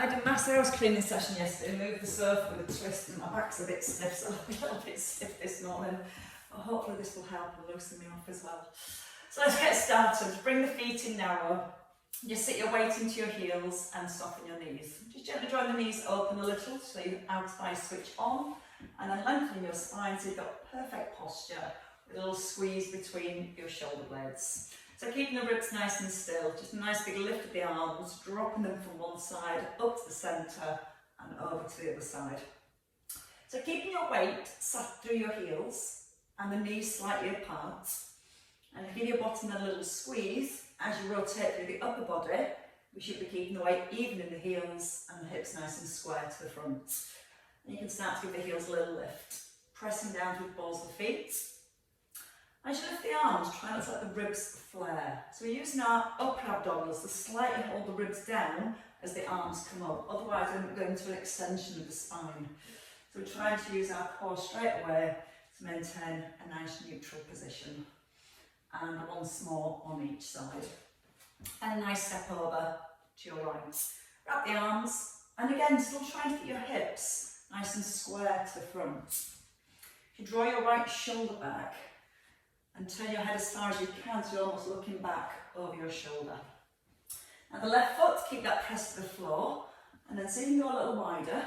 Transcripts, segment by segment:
I did a mass house cleaning session yesterday, moved the sofa with a twist and my back's a bit stiff, so I'll be a little bit stiff this morning. But hopefully this will help and loosen me off as well. So let's get started. Bring the feet in narrow. Just sit your weight into your heels and soften your knees. Just gently drawing the knees open a little so your outer thigh switch on, and then lengthening your spine so you've got perfect posture with a little squeeze between your shoulder blades. So keeping the ribs nice and still, just a nice big lift of the arms, dropping them from one side up to the centre and over to the other side. So keeping your weight sat through your heels and the knees slightly apart, and give your bottom a little squeeze as you rotate through the upper body. We should be keeping the weight even in the heels and the hips nice and square to the front. And you can start to give the heels a little lift, pressing down through the balls of the feet. As you lift the arms, try not to let the ribs flare. So we're using our upper abdominals to slightly hold the ribs down as the arms come up. Otherwise, we're going to an extension of the spine. So we're trying to use our core straight away to maintain a nice neutral position. And once more on each side. And a nice step over to your right. Wrap the arms, and again, still trying to get your hips nice and square to the front. If you draw your right shoulder back, and turn your head as far as you can so you're almost looking back over your shoulder. Now the left foot, keep that pressed to the floor, and then see if you can go a little wider.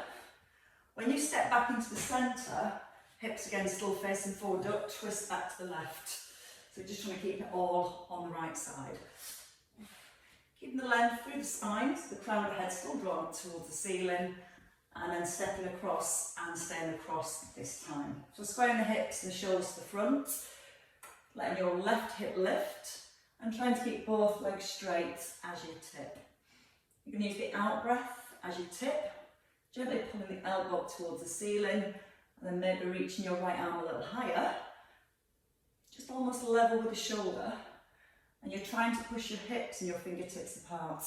When you step back into the centre, hips again still facing forward, don't twist back to the left. So just trying to keep it all on the right side. Keeping the length through the spine, so the crown of the head still drawn up towards the ceiling, and then stepping across and staying across this time. So squaring the hips and the shoulders to the front, letting your left hip lift and trying to keep both legs straight as you tip. You can use the out breath as you tip, gently pulling the elbow up towards the ceiling and then maybe reaching your right arm a little higher, just almost level with the shoulder, and you're trying to push your hips and your fingertips apart.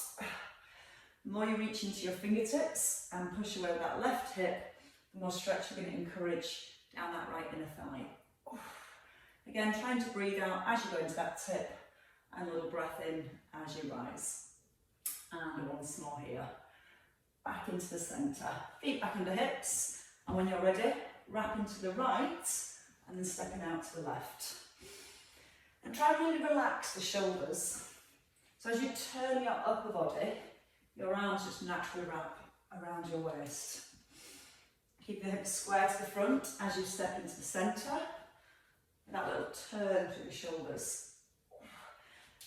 The more you reach into your fingertips and push away with that left hip, the more stretch you're going to encourage down that right inner thigh. Again, trying to breathe out as you go into that tip, and a little breath in as you rise. And once more here. Back into the centre. Feet back under hips, and when you're ready, wrapping to the right, and then stepping out to the left. And try and really relax the shoulders. So as you turn your upper body, your arms just naturally wrap around your waist. Keep the hips square to the front as you step into the centre. That little turn through the shoulders.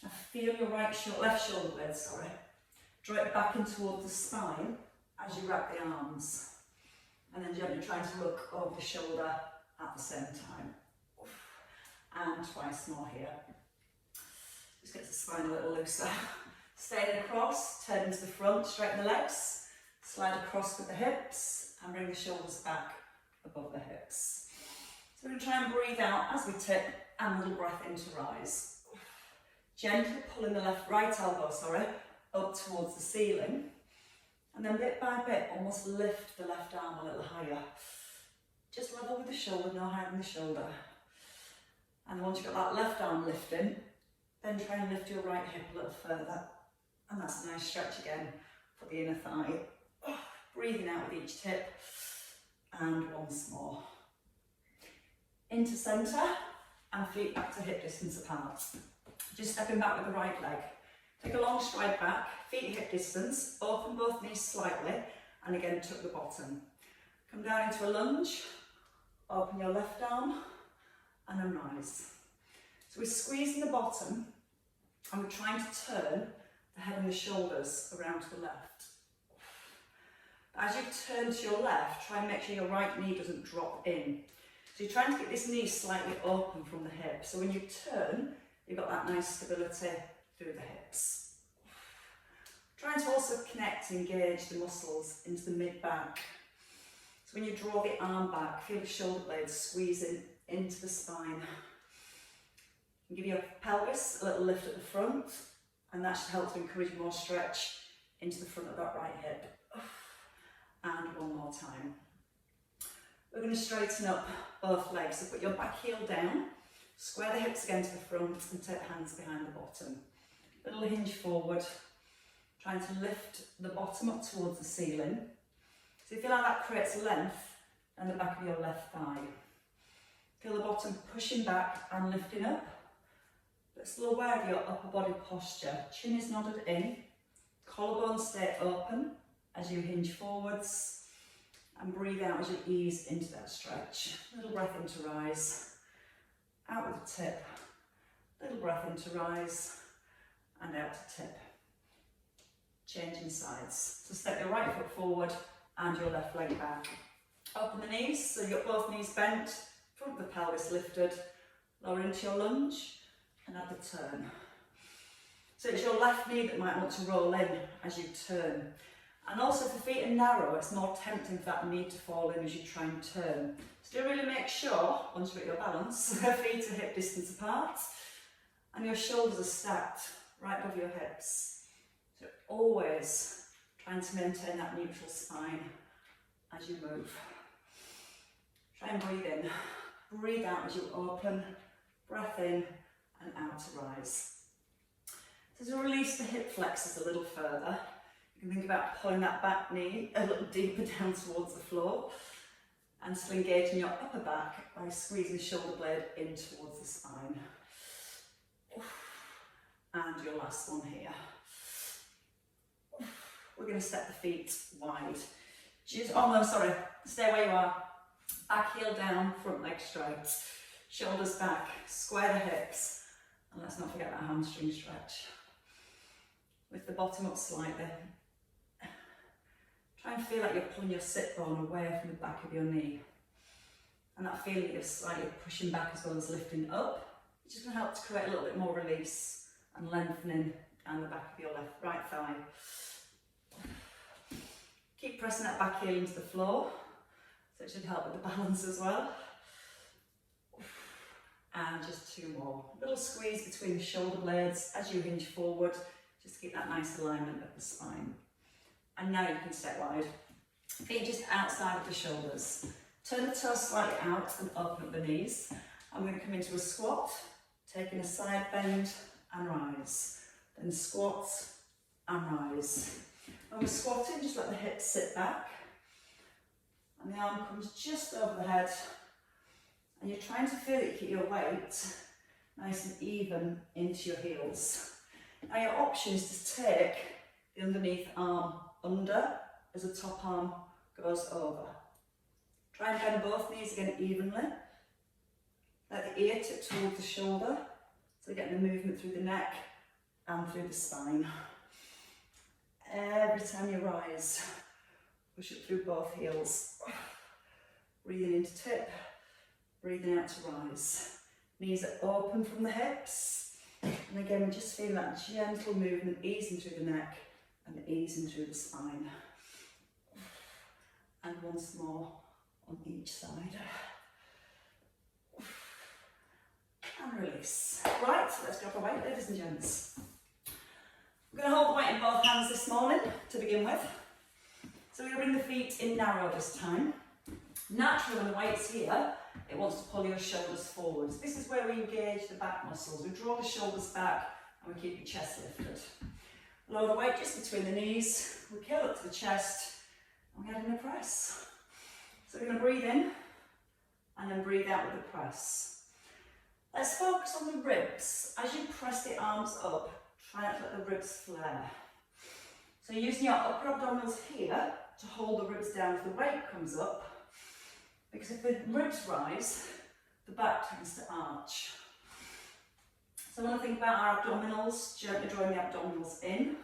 Now feel your left shoulder blade, draw it back in towards the spine as you wrap the arms. And then gently trying to look over the shoulder at the same time. And twice more here. Just get the spine a little looser. Staying across, turn to the front, straighten the legs, slide across with the hips, and bring the shoulders back above the hips. So we're going to try and breathe out as we tip, and a little breath in to rise. Gently pulling the right elbow, up towards the ceiling. And then bit by bit, almost lift the left arm a little higher. Just level with the shoulder, no higher than the shoulder. And once you've got that left arm lifting, then try and lift your right hip a little further. And that's a nice stretch again for the inner thigh. Breathing out with each tip. And once more. Into centre, and feet back to hip distance apart. Just stepping back with the right leg. Take a long stride back, feet hip distance, open both knees slightly, and again tuck the bottom. Come down into a lunge, open your left arm, and then rise. So we're squeezing the bottom, and we're trying to turn the head and the shoulders around to the left. As you turn to your left, try and make sure your right knee doesn't drop in. So you're trying to get this knee slightly open from the hip. So when you turn, you've got that nice stability through the hips. Trying to also connect and engage the muscles into the mid-back. So when you draw the arm back, feel the shoulder blades squeezing into the spine. And give your pelvis a little lift at the front, and that should help to encourage more stretch into the front of that right hip. And one more time. We're going to straighten up both legs. So put your back heel down, square the hips again to the front, and take the hands behind the bottom. Little hinge forward, trying to lift the bottom up towards the ceiling. So you feel like that creates length in the back of your left thigh. Feel the bottom pushing back and lifting up, but still aware of your upper body posture. Chin is nodded in, collarbones stay open as you hinge forwards, and breathe out as you ease into that stretch. Little breath in to rise, out with the tip. Little breath in to rise, and out to tip. Changing sides. So step your right foot forward and your left leg back. Open the knees, so you've got both knees bent, front of the pelvis lifted, lower into your lunge, and add the turn. So it's your left knee that might want to roll in as you turn. And also if the feet are narrow, it's more tempting for that knee to fall in as you try and turn. So do really make sure, once you're at your balance, the feet are hip distance apart, and your shoulders are stacked right above your hips. So always trying to maintain that neutral spine as you move. Try and breathe in. Breathe out as you open. Breath in and out to rise. So to release the hip flexors a little further, you can think about pulling that back knee a little deeper down towards the floor and still engaging your upper back by squeezing the shoulder blade in towards the spine. And your last one here. We're going to step the feet wide. Stay where you are. Back heel down, front leg straight. Shoulders back, square the hips. And let's not forget that hamstring stretch. Lift the bottom up slightly. Try and feel like you're pulling your sit bone away from the back of your knee. And that feeling that you're slightly pushing back as well as lifting up, it's just going to help to create a little bit more release and lengthening down the back of your right thigh. Keep pressing that back heel into the floor, so it should help with the balance as well. And just two more. A little squeeze between the shoulder blades as you hinge forward, just to keep that nice alignment of the spine. And now you can step wide. Feet just outside of the shoulders. Turn the toes slightly out and open up the knees. I'm going to come into a squat, taking a side bend and rise. Then squat and rise. When we're squatting, just let the hips sit back. And the arm comes just over the head. And you're trying to feel that you keep your weight nice and even into your heels. Now your option is to take the underneath arm under as the top arm goes over. Try and bend both knees again evenly. Let the ear tip towards the shoulder, so you're getting the movement through the neck and through the spine. Every time you rise, push it through both heels. Breathing into tip, breathing out to rise. Knees are open from the hips. And again, we're just feeling that gentle movement, easing through the neck and easing through the spine. And once more on each side. And release. Right, let's drop our weight, ladies and gents. We're going to hold the weight in both hands this morning to begin with. So we're going to bring the feet in narrow this time. Naturally, when the weight's here, it wants to pull your shoulders forwards. This is where we engage the back muscles. We draw the shoulders back and we keep your chest lifted. Lower the weight just between the knees. We curl up to the chest and we add in a press. So we're going to breathe in and then breathe out with the press. Let's focus on the ribs. As you press the arms up, try not to let the ribs flare. So you're using your upper abdominals here to hold the ribs down as the weight comes up. Because if the ribs rise, the back tends to arch. So when I think about our abdominals, gently drawing the abdominals in,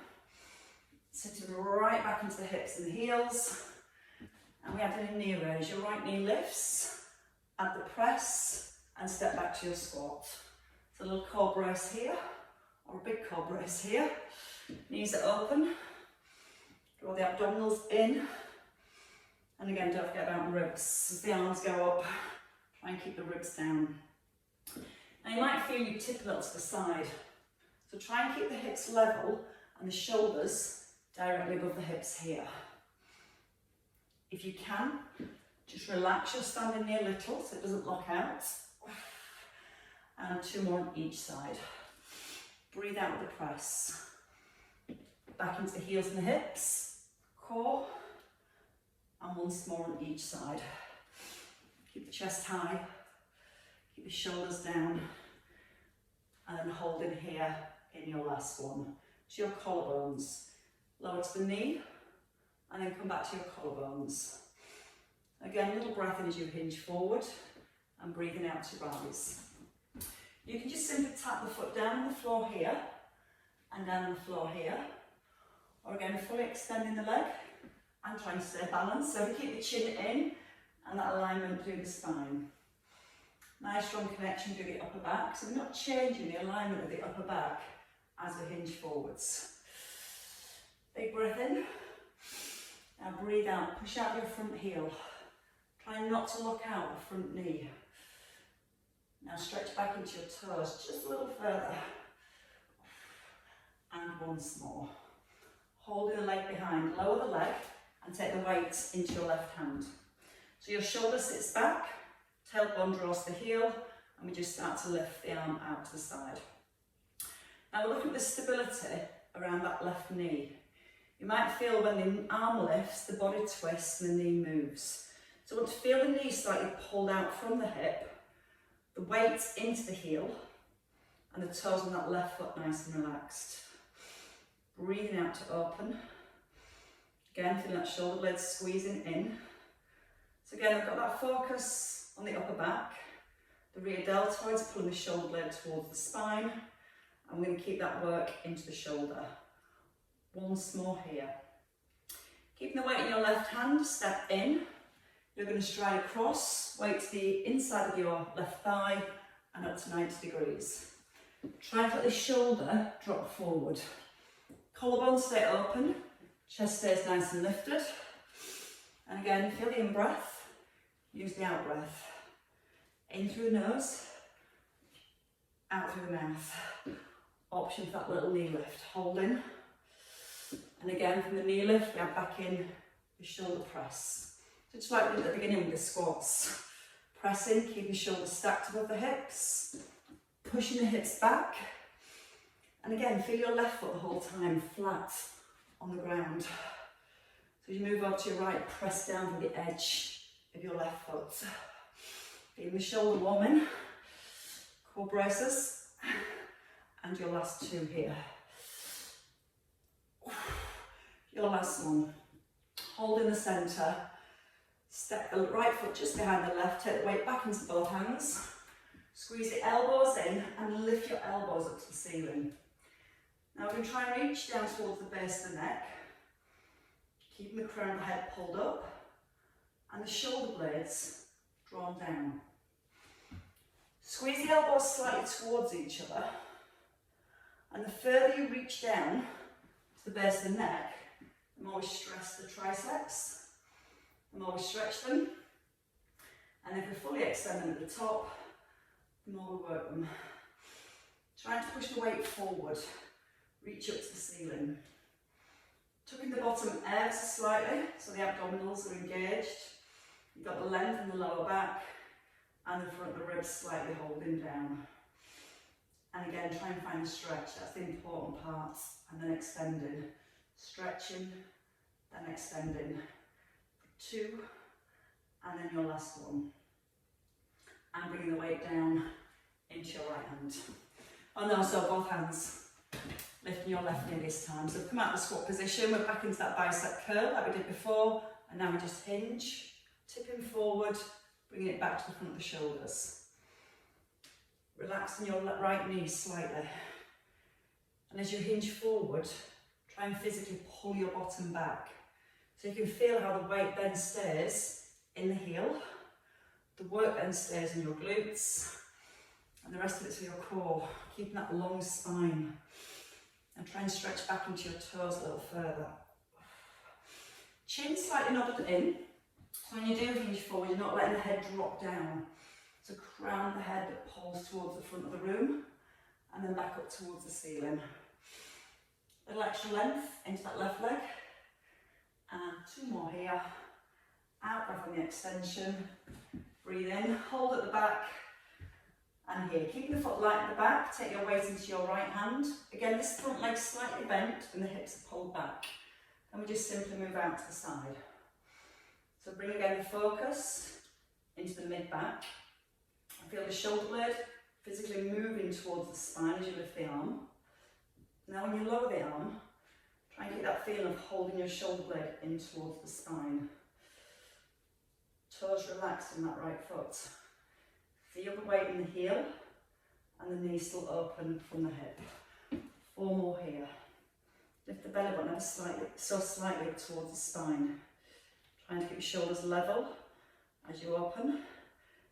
sitting right back into the hips and the heels, and we add in a knee raise. Your right knee lifts, add the press, and step back to your squat. So a little core brace here, or a big core brace here. Knees are open, draw the abdominals in, and again, don't forget about the ribs. As the arms go up, try and keep the ribs down. Now you might feel you tip a little to the side. So try and keep the hips level and the shoulders directly above the hips here. If you can, just relax your standing knee a little so it doesn't lock out. And two more on each side. Breathe out with the press. back into the heels and the hips, core, and once more on each side. Keep the chest high, keep the shoulders down, and then hold in here in your last one. So your collarbones, lower to the knee, and then come back to your collarbones. Again, a little breath in as you hinge forward, and breathing out to rise. You can just simply tap the foot down on the floor here, and down on the floor here, or again, fully extending the leg, and trying to stay balanced. So we keep the chin in, and that alignment through the spine. Nice strong connection through the upper back, so we're not changing the alignment of the upper back as we hinge forwards. Big breath in, now breathe out, push out your front heel. Try not to lock out the front knee. Now stretch back into your toes just a little further. And once more. Holding the leg behind, lower the leg and take the weight into your left hand. So your shoulder sits back, tailbone draws the heel, and we just start to lift the arm out to the side. Now we're looking at the stability around that left knee. You might feel when the arm lifts, the body twists and the knee moves. So I want to feel the knee slightly pulled out from the hip, the weight into the heel, and the toes on that left foot nice and relaxed. Breathing out to open. Again, feeling that shoulder blades squeezing in. So again, I've got that focus on the upper back, the rear deltoids pulling the shoulder blade towards the spine. I'm going to keep that work into the shoulder. Once more here. Keeping the weight in your left hand, step in. You're going to stride across, weight to the inside of your left thigh and up to 90 degrees. Try and let the shoulder drop forward. Collarbones stay open, chest stays nice and lifted. And again, feel the in-breath, use the out-breath. In through the nose, out through the mouth. Option for that little knee lift, holding. And again, from the knee lift, we add back in the shoulder press. So just like we did at the beginning with the squats. Pressing, keeping shoulders stacked above the hips, pushing the hips back. And again, feel your left foot the whole time, flat on the ground. So as you move over to your right, press down to the edge of your left foot. Feeling the shoulder warming, core braces, and your last two here. Your last one. Hold in the centre, step the right foot just behind the left, take the weight back into both hands, squeeze the elbows in and lift your elbows up to the ceiling. Now we're going to try and reach down towards the base of the neck, keeping the crown of the head pulled up and the shoulder blades drawn down. Squeeze the elbows slightly towards each other, and the further you reach down to the base of the neck, the more we stress the triceps, the more we stretch them, and if we fully extend them at the top, the more we work them. Trying to push the weight forward, reach up to the ceiling. Tucking the bottom ever so slightly, so the abdominals are engaged. You've got the length in the lower back, and the front of the ribs slightly holding down. And again, try and find a stretch, that's the important part, and then extending. Stretching, then extending. 2, and then your last one. And bringing the weight down into your right hand. Oh no, so both hands. Lifting your left knee this time. So come out of the squat position, we're back into that bicep curl like we did before, and now we just hinge, tipping forward, bringing it back to the front of the shoulders. Relaxing your right knee slightly. And as you hinge forward, try and physically pull your bottom back. So you can feel how the weight then stays in the heel, the work then stays in your glutes, and the rest of it's for your core, keeping that long spine. And try and stretch back into your toes a little further. Chin slightly nodded in. So when you do hinge forward, you're not letting the head drop down. So crown of the head that pulls towards the front of the room, and then back up towards the ceiling. A little extra length into that left leg. And 2 more here. Out breath on the extension. Breathe in, hold at the back, and here. Keeping the foot light at the back, take your weight into your right hand. Again, this front leg slightly bent and the hips are pulled back. And we just simply move out to the side. So bring again the focus into the mid-back. Feel the shoulder blade physically moving towards the spine as you lift the arm. Now when you lower the arm, try and get that feeling of holding your shoulder blade in towards the spine. Toes relaxed in that right foot. Feel the weight in the heel and the knee still open from the hip. 4 more here. Lift the belly button ever slightly towards the spine. Trying to keep your shoulders level as you open.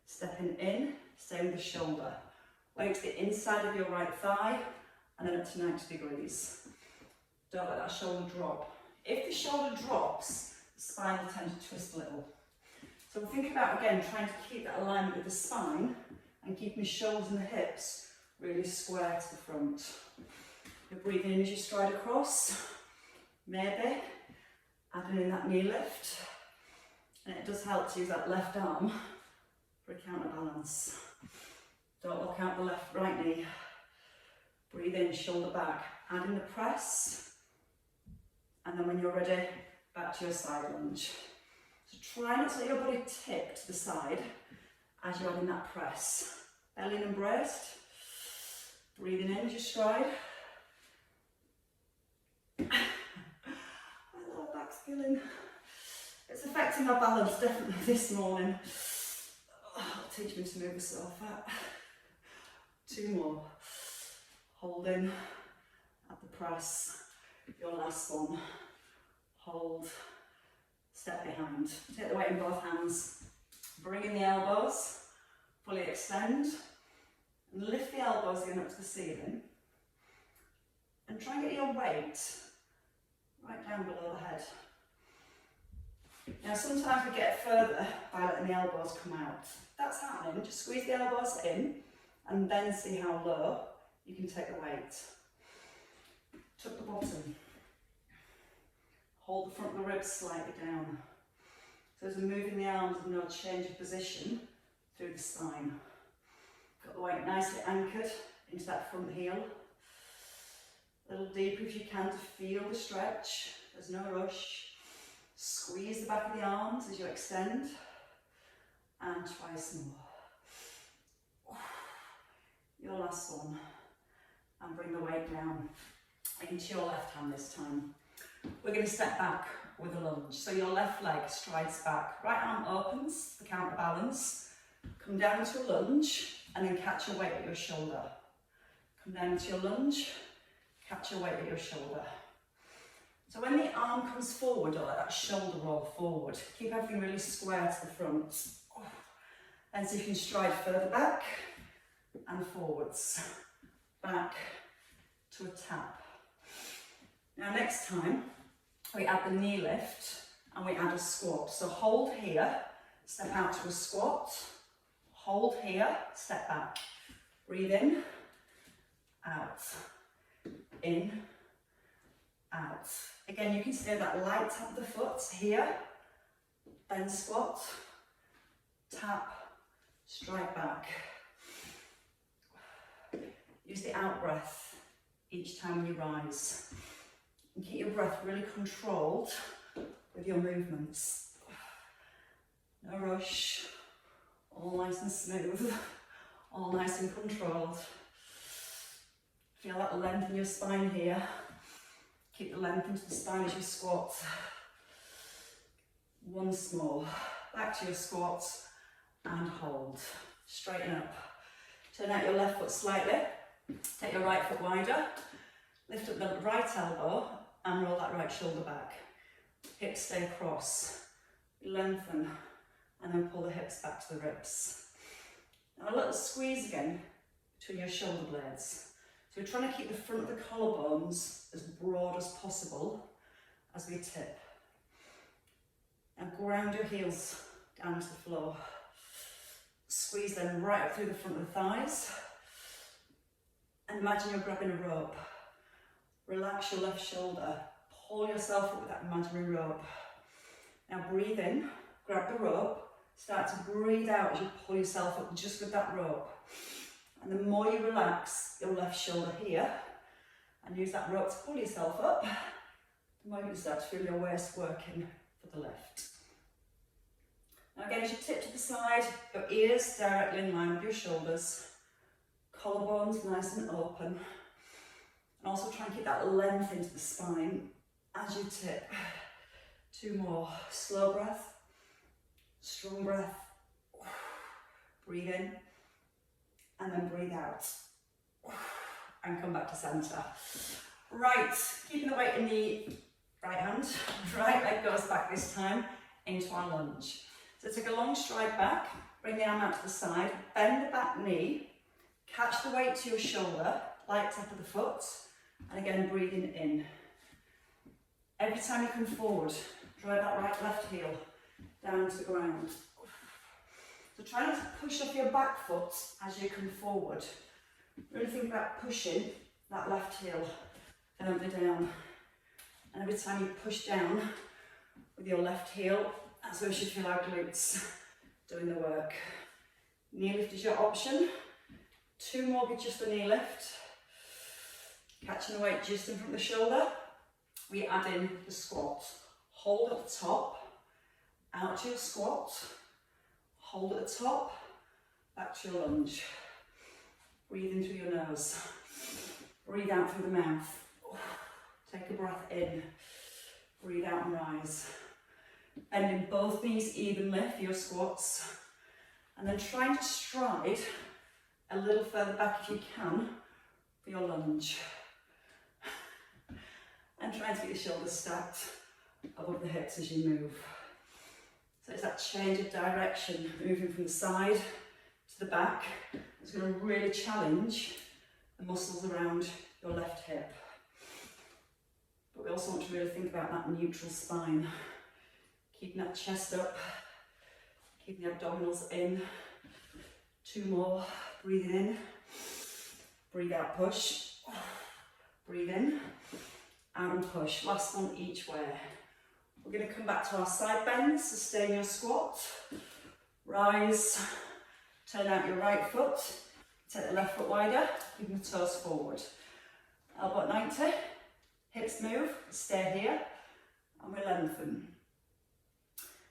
Stepping in, stay with the shoulder. Weight to the inside of your right thigh and then up to 90 degrees. Don't let that shoulder drop. If the shoulder drops, the spine will tend to twist a little. So think about, again, trying to keep that alignment with the spine and keeping the shoulders and the hips really square to the front. You're breathing in as you stride across. Maybe adding in that knee lift. And it does help to use that left arm for a counterbalance. Don't lock out the right knee. Breathe in, shoulder back. Add in the press. And then when you're ready, back to your side lunge. So try not to let your body tip to the side as you're in that press. Belly in and breast. Breathing in as you stride. My lower back's feeling, it's affecting my balance definitely this morning. It'll teach me to move the sofa. 2 more. Holding at the press. Your last one. Hold. Step behind. Take the weight in both hands. Bring in the elbows. Fully extend. And lift the elbows again up to the ceiling. And try and get your weight right down below the head. Now sometimes we get further by letting the elbows come out. If that's happening, just squeeze the elbows in and then see how low you can take the weight. Tuck the bottom. Hold the front of the ribs slightly down. So as we're moving the arms, there's no change of position through the spine. Got the weight nicely anchored into that front heel. A little deeper if you can to feel the stretch. There's no rush. Squeeze the back of the arms as you extend. And twice more. Your last one. And bring the weight down into your left hand this time. We're going to step back with a lunge. So your left leg strides back. Right arm opens, the counterbalance. Come down to a lunge and then catch your weight at your shoulder. Come down to your lunge. Catch your weight at your shoulder. So when the arm comes forward, or let that shoulder roll forward, keep everything really square to the front. Then so you can stride further back and forwards. Back to a tap. Now next time, we add the knee lift and we add a squat. So hold here, step out to a squat. Hold here, step back. Breathe in, out. In, out. Again, you can stay that light tap of the foot here, then squat, tap, stride back. Use the out breath each time you rise. And keep your breath really controlled with your movements. No rush, all nice and smooth, all nice and controlled. Feel that length in your spine here. Keep the length into the spine as you squat. Once more. Back to your squat and hold. Straighten up. Turn out your left foot slightly. Take your right foot wider. Lift up the right elbow and roll that right shoulder back. Hips stay across. Lengthen and then pull the hips back to the ribs. Now a little squeeze again between your shoulder blades. So we're trying to keep the front of the collarbones as broad as possible as we tip. And ground your heels down to the floor. Squeeze them right up through the front of the thighs. And imagine you're grabbing a rope. Relax your left shoulder. Pull yourself up with that imaginary rope. Now breathe in, grab the rope. Start to breathe out as you pull yourself up just with that rope. And the more you relax your left shoulder here and use that rope to pull yourself up, the more you start to feel your waist working for the lift. Now again, as you tip to the side, your ears directly in line with your shoulders, collarbones nice and open, and also try and keep that length into the spine as you tip. 2 more, slow breath, strong breath, breathe in, and then breathe out, and come back to centre. Right, keeping the weight in the right hand, right leg goes back this time into our lunge. So take a long stride back, bring the arm out to the side, bend the back knee, catch the weight to your shoulder, light tap of the foot, and again breathing in. Every time you come forward, drive that right left heel down to the ground. So try not to push off your back foot as you come forward. Really think about pushing that left heel firmly down. And every time you push down with your left heel, that's where you should feel our glutes doing the work. Knee lift is your option. 2 more with just the knee lift. Catching the weight just in front of the shoulder. We add in the squat. Hold at the top, out to your squat, hold at the top, back to your lunge. Breathe in through your nose. Breathe out through the mouth. Take a breath in. Breathe out and rise. Bending both knees evenly for your squats. And then trying to stride a little further back if you can for your lunge. And trying to get your shoulders stacked above the hips as you move. So it's that change of direction, moving from the side to the back. It's going to really challenge the muscles around your left hip. But we also want to really think about that neutral spine. Keeping that chest up, keeping the abdominals in. 2 more, breathing in, breathe out, push, breathe in, out and push. Last one each way. We're going to come back to our side bends, sustain your squat, rise, turn out your right foot, take the left foot wider, keep the toes forward. Elbow at 90, hips move, stay here, and we lengthen.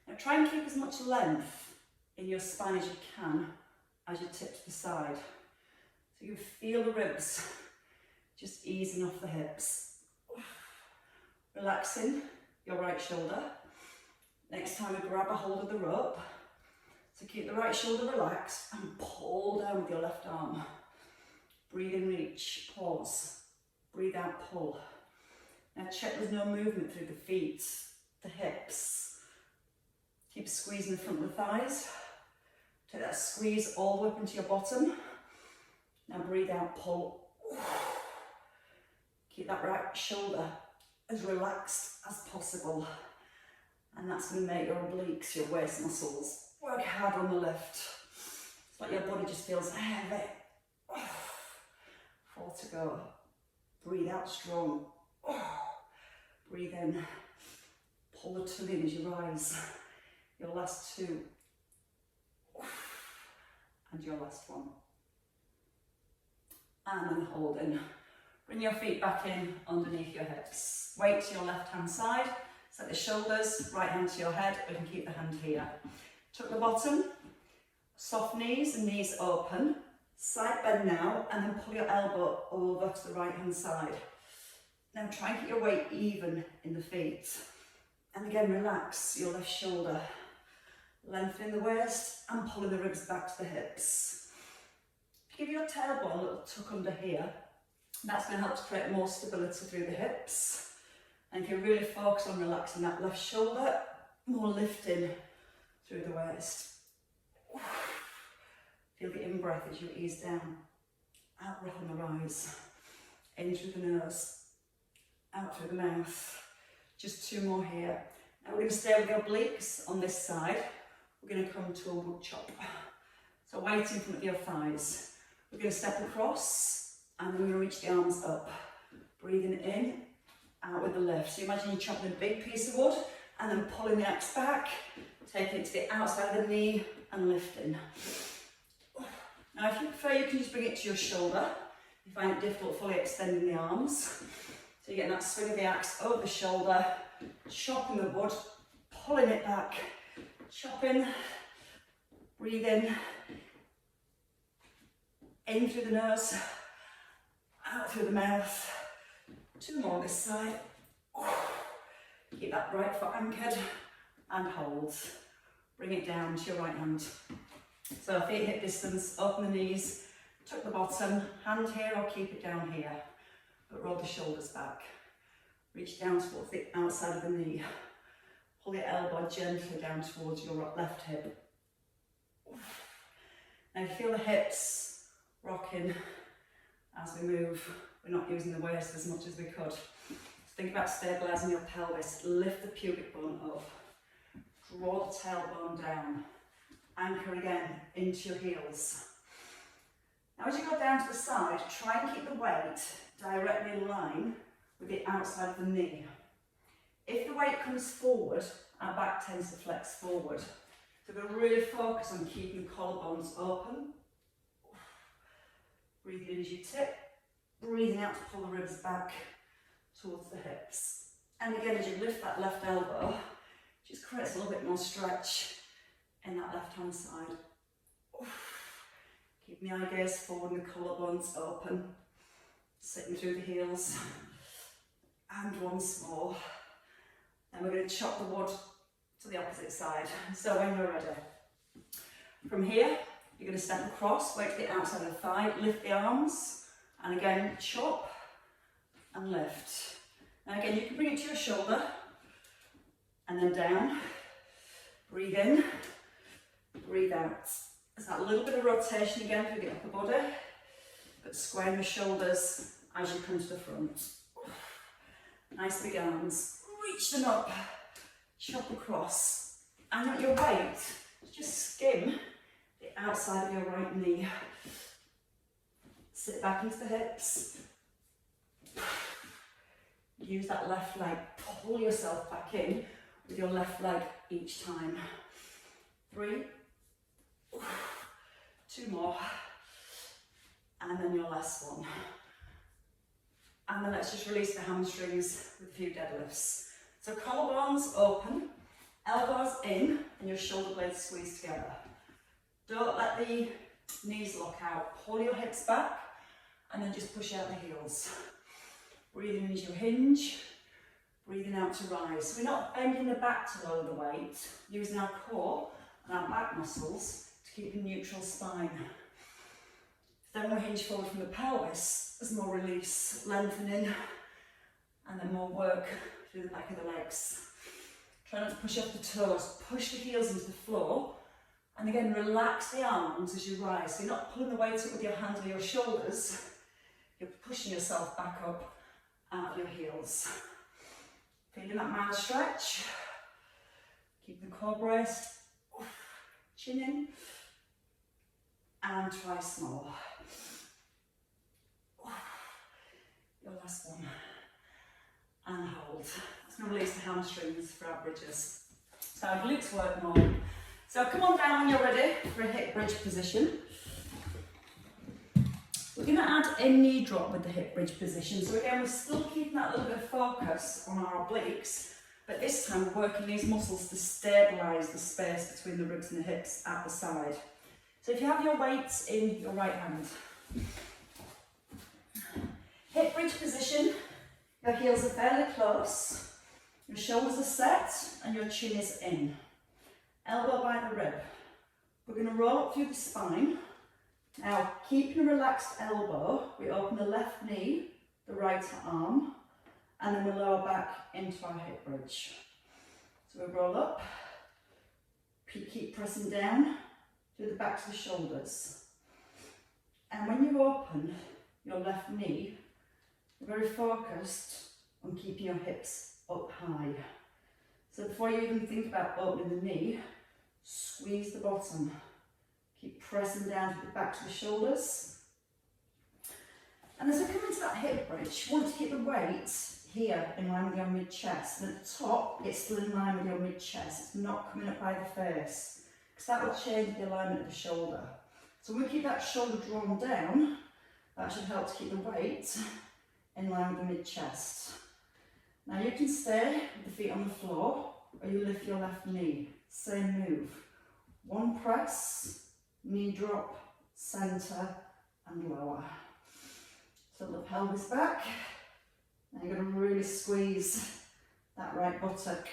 Now try and keep as much length in your spine as you can as you tip to the side. So you feel the ribs just easing off the hips. Relaxing your right shoulder. Next time we grab a hold of the rope. So keep the right shoulder relaxed and pull down with your left arm. Breathe in, reach, pause. Breathe out, pull. Now check there's no movement through the feet, the hips. Keep squeezing the front of the thighs. Take that squeeze all the way up into your bottom. Now breathe out, pull. Keep that right shoulder as relaxed as possible. And that's going to make your obliques, your waist muscles, work hard on the lift. It's like your body just feels heavy. 4 to go. Breathe out strong. Breathe in. Pull the tongue in as you rise. Your last 2. And your last one. And then hold in. Bring your feet back in underneath your hips. Weight to your left hand side. Set the shoulders, right hand to your head. We can keep the hand here. Tuck the bottom. Soft knees and knees open. Side bend now, and then pull your elbow over to the right hand side. Now try and keep your weight even in the feet. And again, relax your left shoulder. Lengthening the waist and pulling the ribs back to the hips. Give your tailbone a little tuck under here. That's going to help to create more stability through the hips. And if you really focus on relaxing that left shoulder, more lifting through the waist. Feel the in-breath as you ease down. Out breath on the rise. In through the nose. Out through the mouth. Just 2 more here. Now we're going to stay with the obliques on this side. We're going to come to a wood chop. So weight in front of your thighs. We're going to step across and then we're going to reach the arms up. Breathing in, out with the lift. So imagine you're chopping a big piece of wood and then pulling the axe back, taking it to the outside of the knee and lifting. Now if you prefer, you can just bring it to your shoulder. You find it difficult fully extending the arms. So you're getting that swing of the axe over the shoulder, chopping the wood, pulling it back, chopping, breathing, in through the nose, out through the mouth. 2 more on this side. Keep that right foot anchored and hold. Bring it down to your right hand. So feet hip distance, open the knees, tuck the bottom, hand here or keep it down here. But roll the shoulders back. Reach down towards the outside of the knee. Pull your elbow gently down towards your left hip. Now feel the hips rocking as we move. We're not using the waist as much as we could. Think about stabilising your pelvis. Lift the pubic bone up. Draw the tailbone down. Anchor again into your heels. Now as you go down to the side, try and keep the weight directly in line with the outside of the knee. If the weight comes forward, our back tends to flex forward. So we're really focused on keeping the collarbones open. Breathing in as you tip. Breathing out to pull the ribs back towards the hips. And again, as you lift that left elbow, just creates a little bit more stretch in that left hand side. Keeping the eye gaze forward and the collarbones open. Sitting through the heels. And once more. Then we're going to chop the wood to the opposite side. So when you're ready. From here, you're going to step across, weight to the outside of the thigh, lift the arms, and again, chop and lift. Now again, you can bring it to your shoulder, and then down. Breathe in, breathe out. There's that little bit of rotation again through the upper body, but squaring the shoulders as you come to the front. Nice big arms, reach them up, chop across, and at your weight, just skim the outside of your right knee. Sit back into the hips. Use that left leg, pull yourself back in with your left leg each time. 3, 2 more, and then your last one. And then let's just release the hamstrings with a few deadlifts. So collarbones open, elbows in, and your shoulder blades squeeze together. Don't let the knees lock out. Pull your hips back, and then just push out the heels. Breathing into your hinge, breathing out to rise. So we're not bending the back to lower the weight, using our core and our back muscles to keep a neutral spine. Then we'll hinge forward from the pelvis, there's more release, lengthening, and then more work through the back of the legs. Try not to push off the toes, push the heels into the floor, and again relax the arms as you rise. So you're not pulling the weight up with your hands or your shoulders, you're pushing yourself back up out of your heels. Feeling that mild stretch. Keep the core braced. Chin in. And twice more. Your last one. And hold. It's going to release the hamstrings for our bridges. So our glutes work more. So come on down when you're ready for a hip bridge position. We're going to add a knee drop with the hip bridge position. So again, we're still keeping that little bit of focus on our obliques, but this time we're working these muscles to stabilise the space between the ribs and the hips at the side. So if you have your weights in your right hand. Hip bridge position, your heels are fairly close, your shoulders are set and your chin is in. Elbow by the rib. We're going to roll up through the spine. Now, keeping a relaxed elbow, we open the left knee, the right arm, and then we lower back into our hip bridge. So we roll up, keep pressing down through the backs of the shoulders. And when you open your left knee, you're very focused on keeping your hips up high. So before you even think about opening the knee, squeeze the bottom. Keep pressing down to the back of the shoulders. And as we come into that hip bridge, you want to keep the weight here in line with your mid-chest. And at the top, it's still in line with your mid-chest. It's not coming up by the face, because that will change the alignment of the shoulder. So when we keep that shoulder drawn down, that should help to keep the weight in line with the mid-chest. Now you can stay with the feet on the floor, or you lift your left knee. Same move. One press, knee drop, centre and lower. So the pelvis back. Now you're going to really squeeze that right buttock.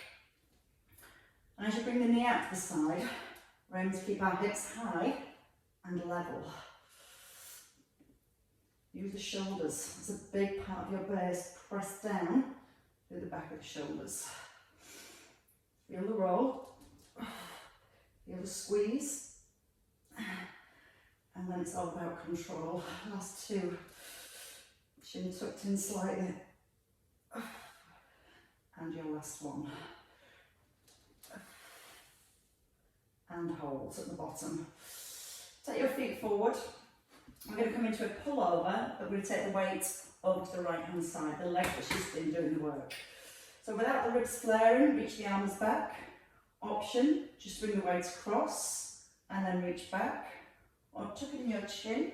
And as you bring the knee out to the side, we're aiming to keep our hips high and level. Use the shoulders as a big part of your base. Press down through the back of the shoulders. Feel the roll. Feel the squeeze. And then it's all about control. Last two. Chin tucked in slightly. And your last one. And hold at the bottom. Take your feet forward. We're going to come into a pullover, but we're going to take the weight over to the right hand side, the leg that's just been doing the work. So without the ribs flaring, reach the arms back. Option, just bring the weight across and then reach back. Or tuck in your chin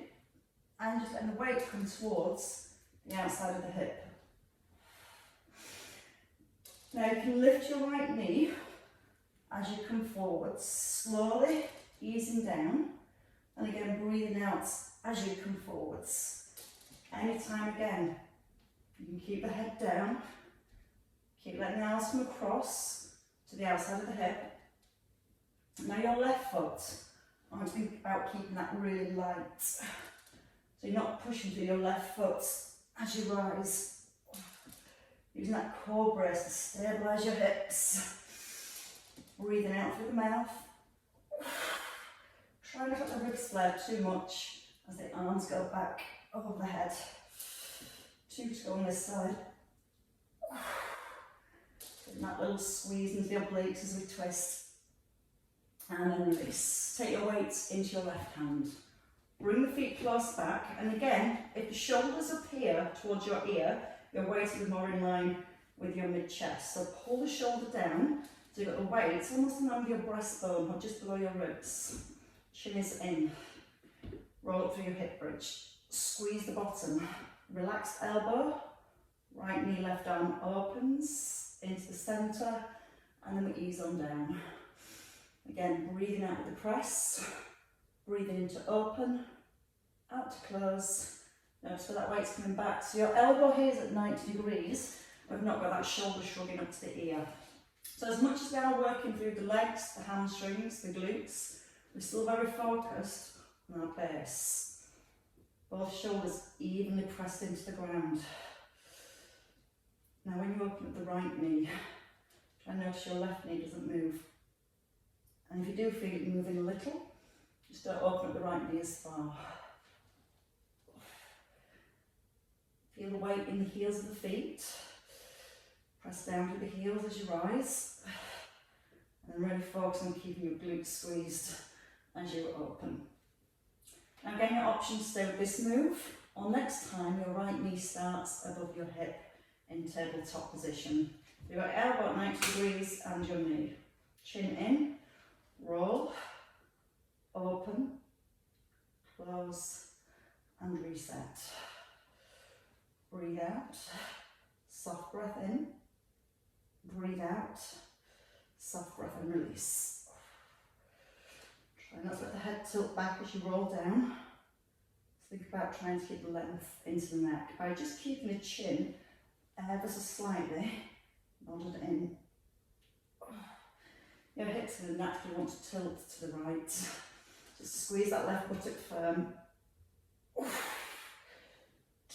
and just let the weight come towards the outside of the hip. Now you can lift your right knee as you come forward, slowly easing down, and again breathing out as you come forwards. Anytime again, you can keep the head down, keep letting the arms come across to the outside of the hip. Now your left foot, I want to think about keeping that really light. So you're not pushing through your left foot as you rise. Using that core brace to stabilise your hips. Breathing out through the mouth. Try not to let the ribs flare too much as the arms go back over the head. Two to go on this side. Getting that little squeeze into the obliques as we twist. And then release. Take your weight into your left hand. Bring the feet close back. And again, if the shoulders up here towards your ear, your weight will be more in line with your mid-chest. So pull the shoulder down. So you've got the weight almost around your breastbone or just below your ribs. Chin is in. Roll up through your hip bridge. Squeeze the bottom. Relaxed elbow. Right knee, left arm opens into the centre. And then we ease on down. Again, breathing out with the press. Breathing into open. Out to close. Notice where that weight's coming back. So your elbow here is at 90 degrees. We've not got that shoulder shrugging up to the ear. So as much as we are working through the legs, the hamstrings, the glutes, we're still very focused on our base. Both shoulders evenly pressed into the ground. Now when you open up the right knee, try and notice your left knee doesn't move. And if you do feel it moving a little, just don't open up the right knee as far. Feel the weight in the heels of the feet. Press down to the heels as you rise. And really focus on keeping your glutes squeezed as you open. Now again, your options stay with this move, or next time your right knee starts above your hip in tabletop position. You've got elbow at 90 degrees and your knee. Chin in, roll, open, close and reset. Breathe out, soft breath in, breathe out, soft breath and release. Try not to let the head tilt back as you roll down. Think about trying to keep the length into the neck by just keeping the chin ever so slightly nodded in. Your hips will naturally want to tilt to the right. Just squeeze that left buttock firm.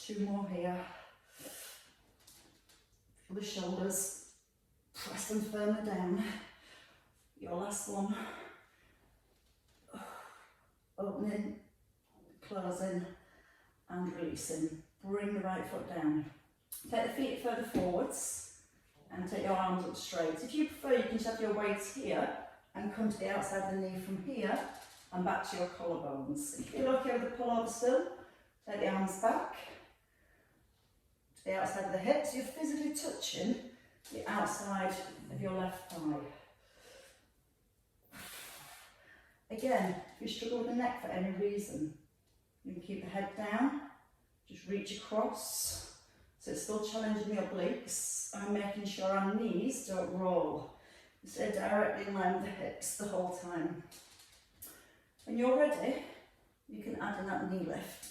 Two more here. Feel the shoulders. Press them firmly down. Your last one. Opening, closing and releasing. Bring the right foot down. Take the feet further forwards and take your arms up straight. If you prefer, you can just have your weights here and come to the outside of the knee from here and back to your collarbones. If you're okay with the pullover still, take the arms back to the outside of the hips. You're physically touching the outside of your left thigh. Again, if you struggle with the neck for any reason, you can keep the head down, just reach across. So it's still challenging the obliques and making sure our knees don't roll. You stay directly in line with the hips the whole time. When you're ready, you can add in that knee lift.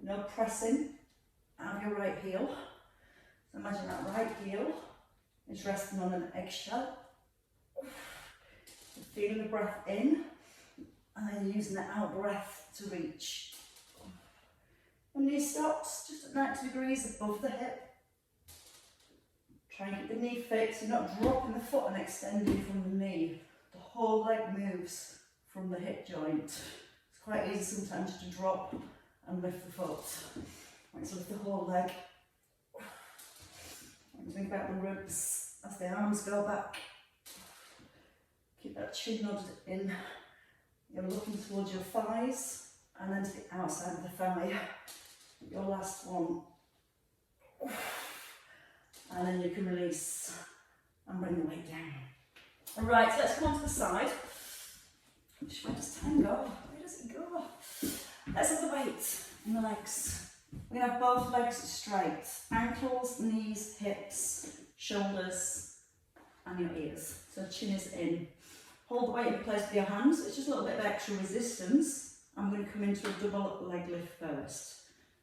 No pressing out of your right heel. So imagine that right heel is resting on an eggshell. Feeling the breath in, and then using the out breath to reach. When knee stops, just at 90 degrees above the hip. Try and keep the knee fixed. You're not dropping the foot and extending from the knee. The whole leg moves from the hip joint. It's quite easy sometimes to drop and lift the foot. Let's lift the whole leg. Think about the ribs as the arms go back. Keep that chin nodded in. You're looking towards your thighs and then to the outside of the thigh. Your last one. And then you can release and bring the weight down. Alright, so let's come on to the side. Where does time go? Where does it go? Let's have the weight in the legs. We're going to have both legs straight. Ankles, knees, hips, shoulders and your ears. So chin is in. Hold the weight in place with your hands. It's just a little bit of extra resistance. I'm going to come into a double leg lift first.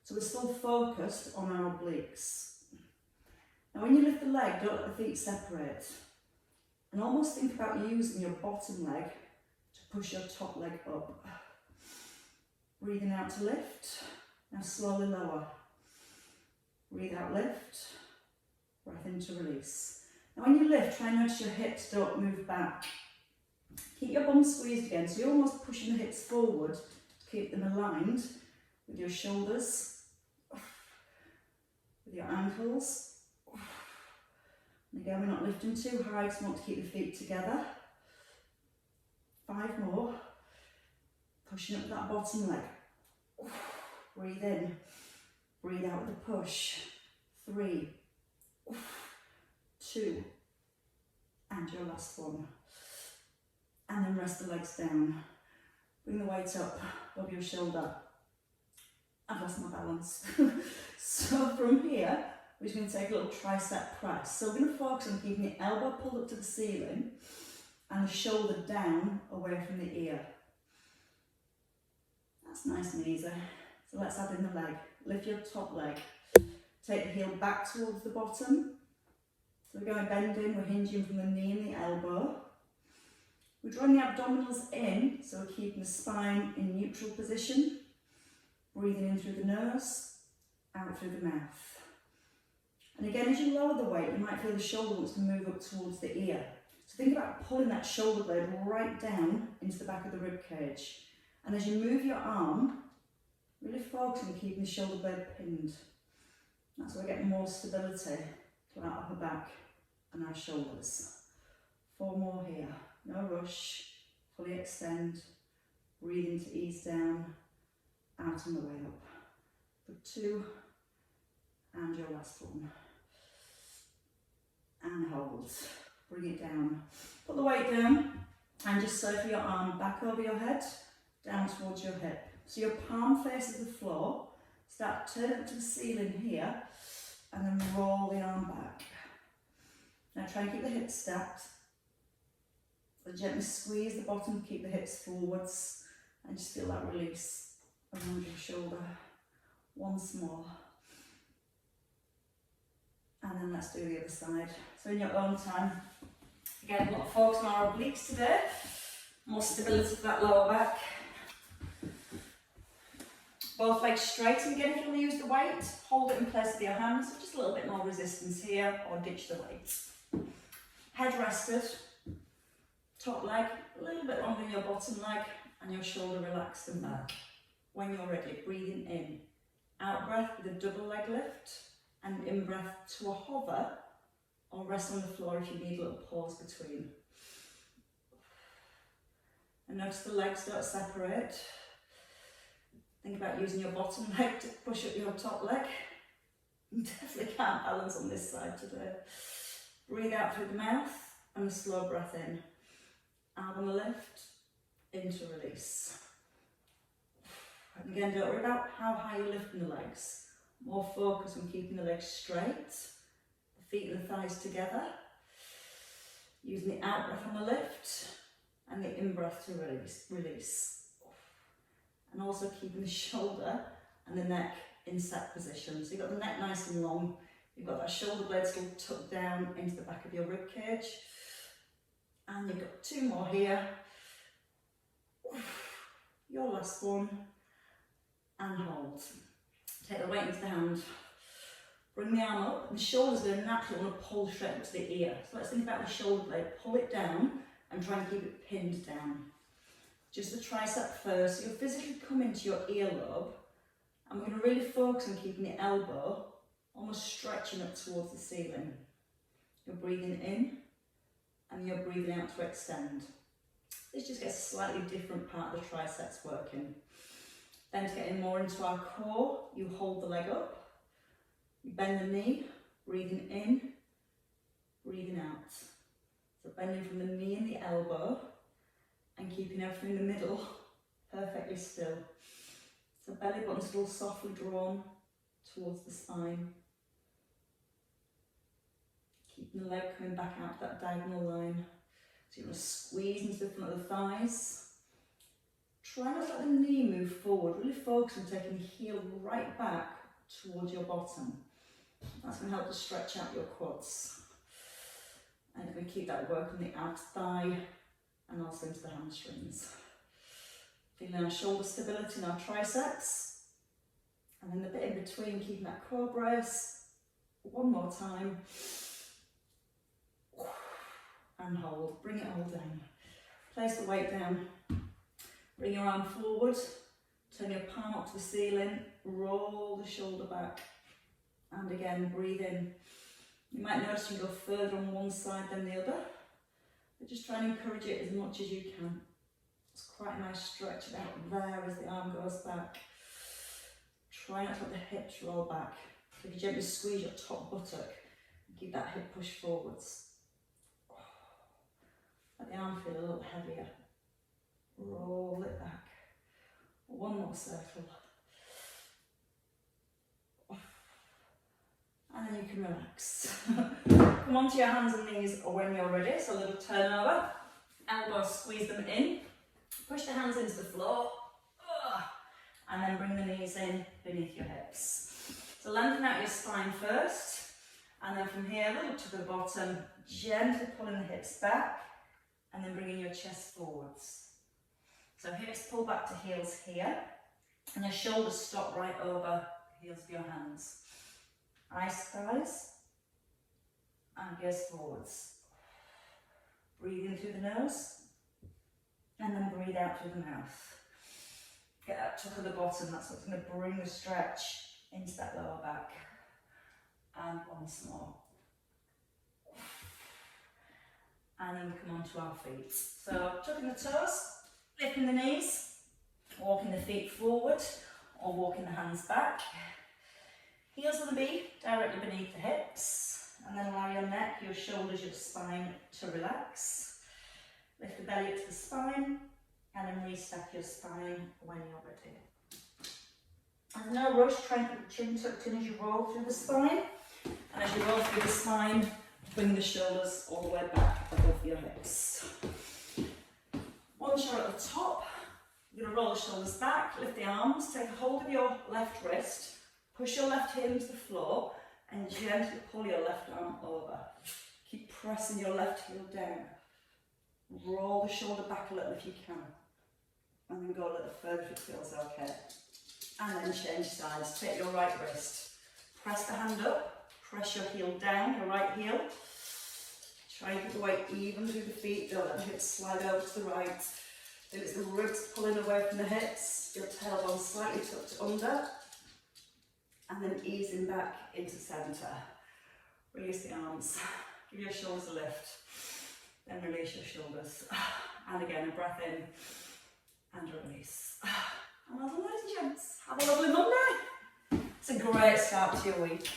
So we're still focused on our obliques. Now when you lift the leg, don't let the feet separate. And almost think about using your bottom leg to push your top leg up. Breathing out to lift. Now slowly lower. Breathe out, lift. Breath in to release. Now when you lift, try and notice your hips don't move back. Keep your bum squeezed again, so you're almost pushing the hips forward to keep them aligned with your shoulders, with your ankles. And again, we're not lifting too high because we want to keep the feet together. 5 more. Pushing up that bottom leg. Breathe in. Breathe out with a push. 3, 2, and your last one. And then rest the legs down. Bring the weight up above your shoulder. I've lost my balance. So from here, we're just going to take a little tricep press. So we're going to focus on keeping the elbow pulled up to the ceiling and the shoulder down away from the ear. That's nice and easy. So let's add in the leg. Lift your top leg. Take the heel back towards the bottom. So we're going bending, we're hinging from the knee and the elbow. We're drawing the abdominals in, so we're keeping the spine in neutral position. Breathing in through the nose, out through the mouth. And again, as you lower the weight, you might feel the shoulder wants to move up towards the ear. So think about pulling that shoulder blade right down into the back of the rib cage. And as you move your arm, really focus on keeping the shoulder blade pinned. That's where we get more stability to our upper back and our shoulders. 4 more here. No rush, fully extend, breathing to ease down, out on the way up. For 2, and your last one. And hold, bring it down. Put the weight down, and just circle your arm back over your head, down towards your hip. So your palm faces the floor, start turning up to the ceiling here, and then roll the arm back. Now try and keep the hips stacked. So gently squeeze the bottom, keep the hips forwards, and just feel that release around your shoulder. Once more. And then let's do the other side. So in your own time, again, a lot of focus on our obliques today. More stability for that lower back. Both legs straight, and again, if you want to use the weight, hold it in place with your hands. Just a little bit more resistance here, or ditch the weight. Head rested. Top leg a little bit longer than your bottom leg, and your shoulder relaxed and back. When you're ready, breathing in. Out breath with a double leg lift, and in breath to a hover, or rest on the floor if you need a little pause between. And notice the legs don't separate. Think about using your bottom leg to push up your top leg. You definitely can't balance on this side today. Breathe out through the mouth, and a slow breath in. out on the lift, into release. And again, don't worry about how high you're lifting the legs. More focus on keeping the legs straight, the feet and the thighs together. Using the out breath on the lift and the in breath to release. And also keeping the shoulder and the neck in set position. So you've got the neck nice and long. You've got that shoulder blade still tucked down into the back of your rib cage. And you've got 2 more here. Your last one. And hold. Take the weight into the hand. Bring the arm up, and the shoulder's going to naturally want to pull straight up to the ear. So let's think about the shoulder blade. Pull it down and try and keep it pinned down. Just the tricep first. So you'll physically come into your earlobe, and we're going to really focus on keeping the elbow almost stretching up towards the ceiling. You're breathing in, and you're breathing out to extend. This just gets a slightly different part of the triceps working. Then to get in more into our core, you hold the leg up. You bend the knee, breathing in, breathing out. So bending from the knee and the elbow and keeping everything in the middle perfectly still. So belly button still softly drawn towards the spine. Keeping the leg coming back out to that diagonal line. So you're going to squeeze into the front of the thighs. Try not to let the knee move forward. Really focus on taking the heel right back towards your bottom. That's going to help to stretch out your quads. And you're going to keep that work on the outer thigh and also into the hamstrings. Feeling our shoulder stability in our triceps. And then the bit in between, keeping that core brace. One more time. And hold. Bring it all down. Place the weight down. Bring your arm forward. Turn your palm up to the ceiling. Roll the shoulder back. And again, breathe in. You might notice you go further on one side than the other, but just try and encourage it as much as you can. It's quite a nice stretch out there as the arm goes back. Try not to let the hips roll back. So if you gently squeeze your top buttock, keep that hip push forwards. Let the arm feel a little heavier. Roll it back. One more circle. And then you can relax. Come onto your hands and knees when you're ready. So a little turnover. Elbows, squeeze them in. Push the hands into the floor. And then bring the knees in beneath your hips. So lengthen out your spine first. And then from here, a little to the bottom, gently pulling the hips back. And then bringing your chest forwards. So hips pull back to heels here. And your shoulders stop right over the heels of your hands. Eyes to thighs, and gaze forwards. Breathe in through the nose, and then breathe out through the mouth. Get that tuck at the bottom, that's what's going to bring the stretch into that lower back. And once more. And then we come onto our feet. So tucking the toes, lifting the knees, walking the feet forward, or walking the hands back. Heels of the be directly beneath the hips, and then allow your neck, your shoulders, your spine to relax. Lift the belly up to the spine, and then restack your spine when you're ready. There's no rush, try and keep the chin tucked in as you roll through the spine, and as you roll through the spine, bring the shoulders all the way back above your hips. Once you're at the top, you're going to roll the shoulders back, lift the arms, take a hold of your left wrist. Push your left heel into the floor and gently pull your left arm over. Keep pressing your left heel down. Roll the shoulder back a little if you can. And then go a little further if it feels okay. And then change sides. Take your right wrist. Press the hand up. Press your heel down, your right heel. Try and keep the weight even through the feet. Don't let the hips slide over to the right. Then it's the ribs pulling away from the hips. Your tailbone slightly tucked under. And then easing back into centre. Release the arms. Give your shoulders a lift. Then release your shoulders. And again, a breath in and a release. And well done, ladies and gents. Have a lovely Monday. It's a great start to your week.